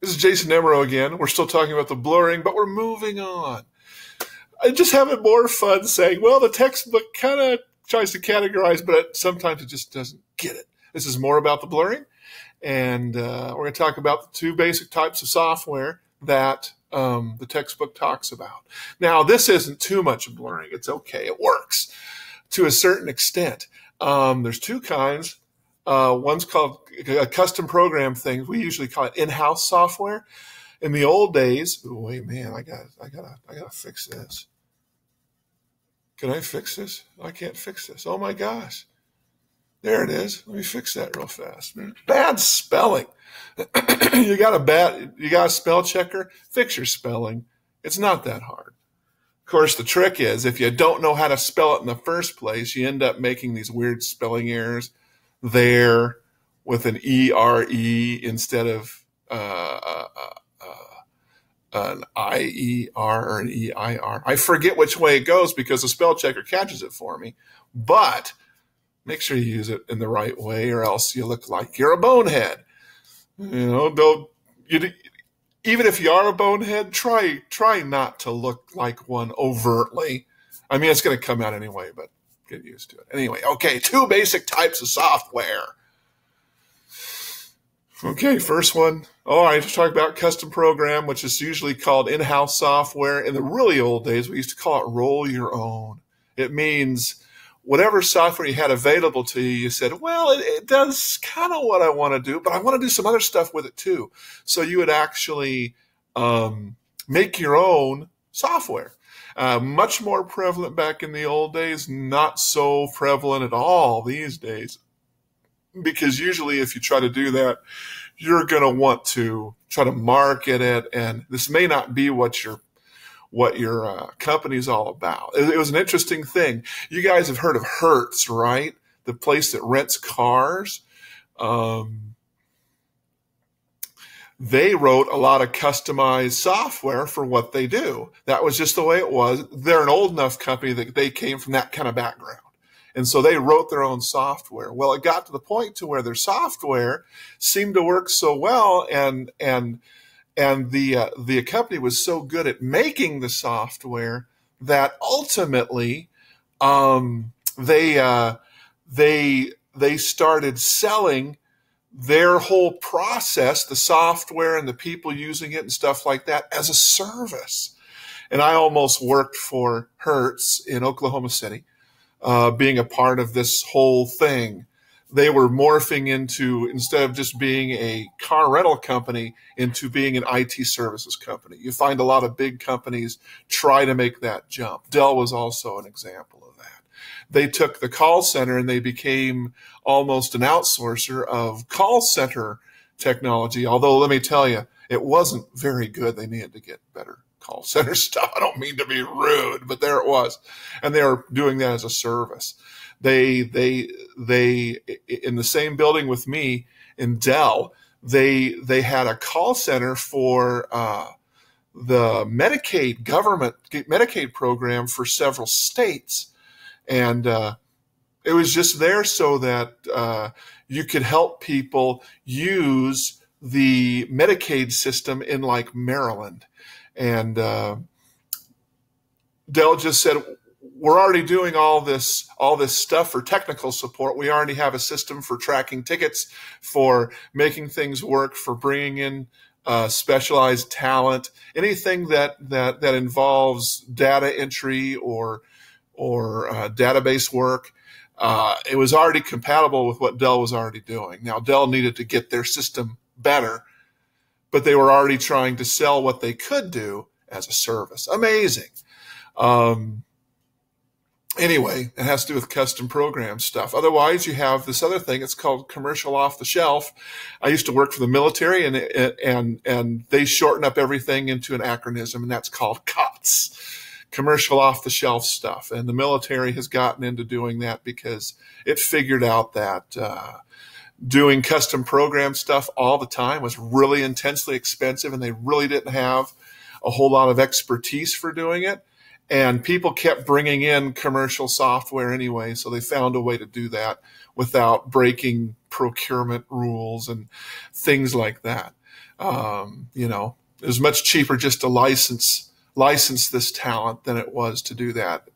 This is Jason Emerald again. We're still talking about the blurring, but we're moving on. I'm just having more fun saying, well, the textbook kind of tries to categorize, but sometimes it just doesn't get it. This is more about the blurring, and we're going to talk about the two basic types of software that the textbook talks about. Now, this isn't too much blurring. It's okay. It works to a certain extent. There's two kinds. One's called a custom program thing. We usually call it in-house software. In the old days, wait, man, I gotta fix this. Can I fix this? I can't fix this. Oh my gosh. There it is. Let me fix that real fast. Bad spelling. You got a spell checker? Fix your spelling. It's not that hard. Of course, the trick is if you don't know how to spell it in the first place, you end up making these weird spelling errors there with an E-R-E instead of an I-E-R or an E-I-R. I forget which way it goes because the spell checker catches it for me. But make sure you use it in the right way or else you look like you're a bonehead. Even if you are a bonehead, try not to look like one overtly. I mean, it's going to come out anyway, but get used to it. Anyway, okay, two basic types of software. Okay, first one. All right, let's talk about custom program, which is usually called in-house software. In the really old days, we used to call it roll your own. It means whatever software you had available to you, you said, well, it does kind of what I want to do, but I want to do some other stuff with it too. So you would actually make your own software. Much more prevalent back in the old days, not so prevalent at all these days. Because usually if you try to do that, you're going to want to try to market it, and this may not be what your company's all about. It was an interesting thing. You guys have heard of Hertz, right? The place that rents cars. They wrote a lot of customized software for what they do. That was just the way it was. They're an old enough company that they came from that kind of background. And so they wrote their own software. Well, it got to the point to where their software seemed to work so well, and the company was so good at making the software that ultimately they started selling their whole process, the software and the people using it and stuff like that, as a service. And I almost worked for Hertz in Oklahoma City. Being a part of this whole thing. They were morphing into, instead of just being a car rental company, into being an IT services company. You find a lot of big companies try to make that jump. Dell was also an example of that. They took the call center and they became almost an outsourcer of call center technology. Although, let me tell you, it wasn't very good. They needed to get better call center stuff. I don't mean to be rude, but there it was. And they were doing that as a service. They in the same building with me in Dell, they had a call center for the Medicaid program for several states. And it was just there so that you could help people use the Medicaid system in like Maryland. And Dell just said, we're already doing all this stuff for technical support. We already have a system for tracking tickets, for making things work, for bringing in specialized talent, anything that involves data entry or database work. It was already compatible with what Dell was already doing. Now, Dell needed to get their system better, but they were already trying to sell what they could do as a service. Amazing. Anyway, it has to do with custom program stuff. Otherwise, you have this other thing. It's called commercial off the shelf. I used to work for the military, and they shorten up everything into an acronym, and that's called COTS, commercial off the shelf stuff. And the military has gotten into doing that because it figured out that doing custom program stuff all the time was really intensely expensive, and they really didn't have a whole lot of expertise for doing it. And people kept bringing in commercial software anyway, so they found a way to do that without breaking procurement rules and things like that. It was much cheaper just to license this talent than it was to do that.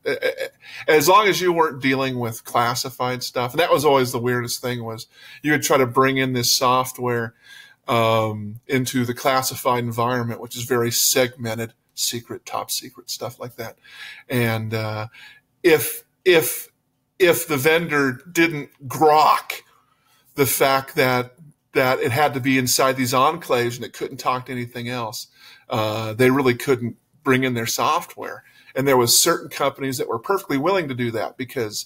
As long as you weren't dealing with classified stuff. And that was always the weirdest thing, was you would try to bring in this software into the classified environment, which is very segmented, secret, top secret, stuff like that. And if the vendor didn't grok the fact that it had to be inside these enclaves and it couldn't talk to anything else, they really couldn't bring in their software. And there was certain companies that were perfectly willing to do that, because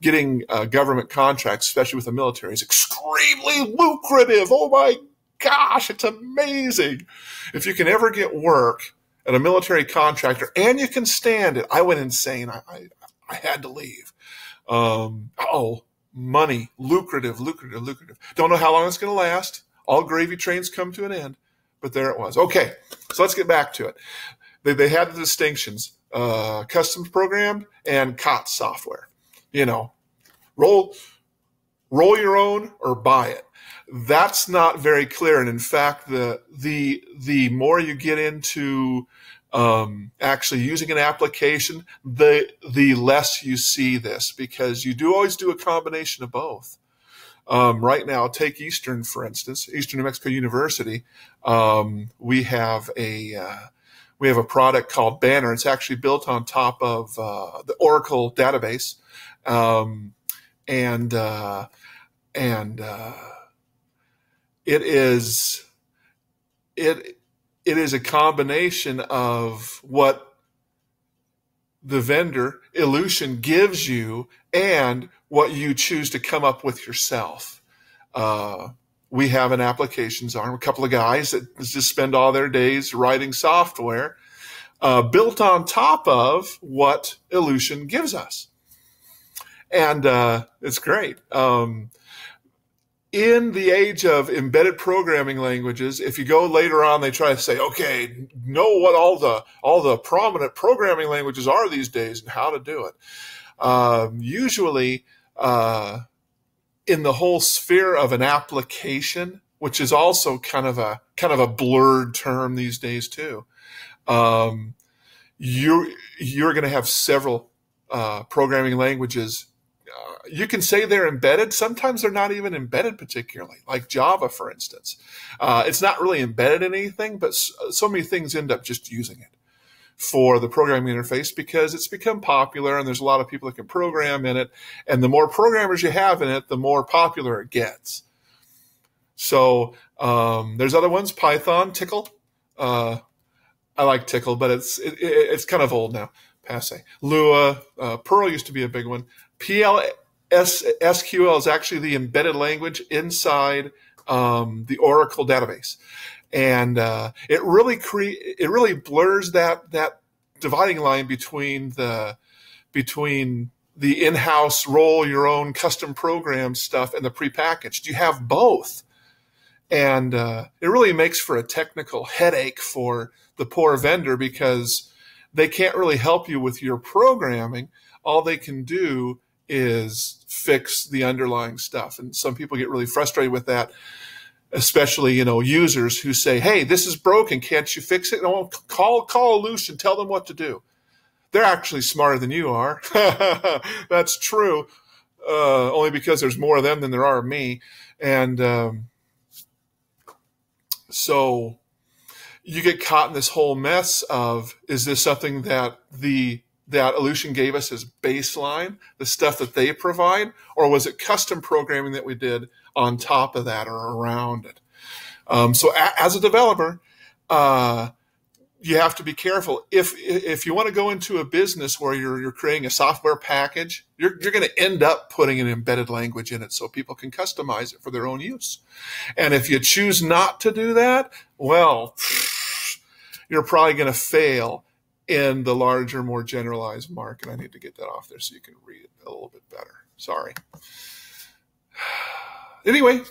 getting government contracts, especially with the military, is extremely lucrative. Oh my gosh, it's amazing. If you can ever get work at a military contractor and you can stand it. I went insane. I had to leave. Money, lucrative. Don't know how long it's going to last. All gravy trains come to an end, but there it was. Okay, so let's get back to it. They had the distinctions, custom programmed and COTS software. Roll your own or buy it. That's not very clear. And in fact, the more you get into actually using an application, the less you see this, because you do always do a combination of both. Right now, take Eastern, for instance, Eastern New Mexico University. We have a product called Banner. It's actually built on top of the Oracle database, and it is a combination of what the vendor Illusion gives you and what you choose to come up with yourself. We have an applications arm, a couple of guys that just spend all their days writing software built on top of what Illusion gives us. And it's great. In the age of embedded programming languages, if you go later on, they try to say, okay, know what all the prominent programming languages are these days and how to do it. Usually, in the whole sphere of an application, which is also kind of a blurred term these days too, you're going to have several programming languages. You can say they're embedded. Sometimes they're not even embedded particularly, like Java, for instance. It's not really embedded in anything, but so many things end up just using it for the programming interface because it's become popular and there's a lot of people that can program in it. And the more programmers you have in it, the more popular it gets. So there's other ones, Python, Tickle. I like Tickle, but it's kind of old now, passe. Lua, Perl used to be a big one. SQL is actually the embedded language inside the Oracle database, and it really blurs that dividing line between the in-house roll your own custom program stuff and the prepackaged. You have both, and it really makes for a technical headache for the poor vendor because they can't really help you with your programming. All they can do is fix the underlying stuff. And some people get really frustrated with that, especially, users who say, hey, this is broken. Can't you fix it? No, call Illusion, tell them what to do. They're actually smarter than you are. That's true. Only because there's more of them than there are of me. And so you get caught in this whole mess of, is this something that Illusion gave us as baseline, the stuff that they provide, or was it custom programming that we did on top of that or around it? So as a developer, you have to be careful. If you want to go into a business where you're creating a software package, you're going to end up putting an embedded language in it so people can customize it for their own use. And if you choose not to do that, well, you're probably going to fail in the larger, more generalized market. I need to get that off there so you can read it a little bit better. Sorry. Anyway,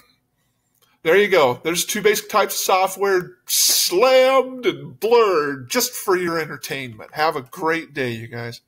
there you go. There's two basic types of software slammed and blurred just for your entertainment. Have a great day, you guys.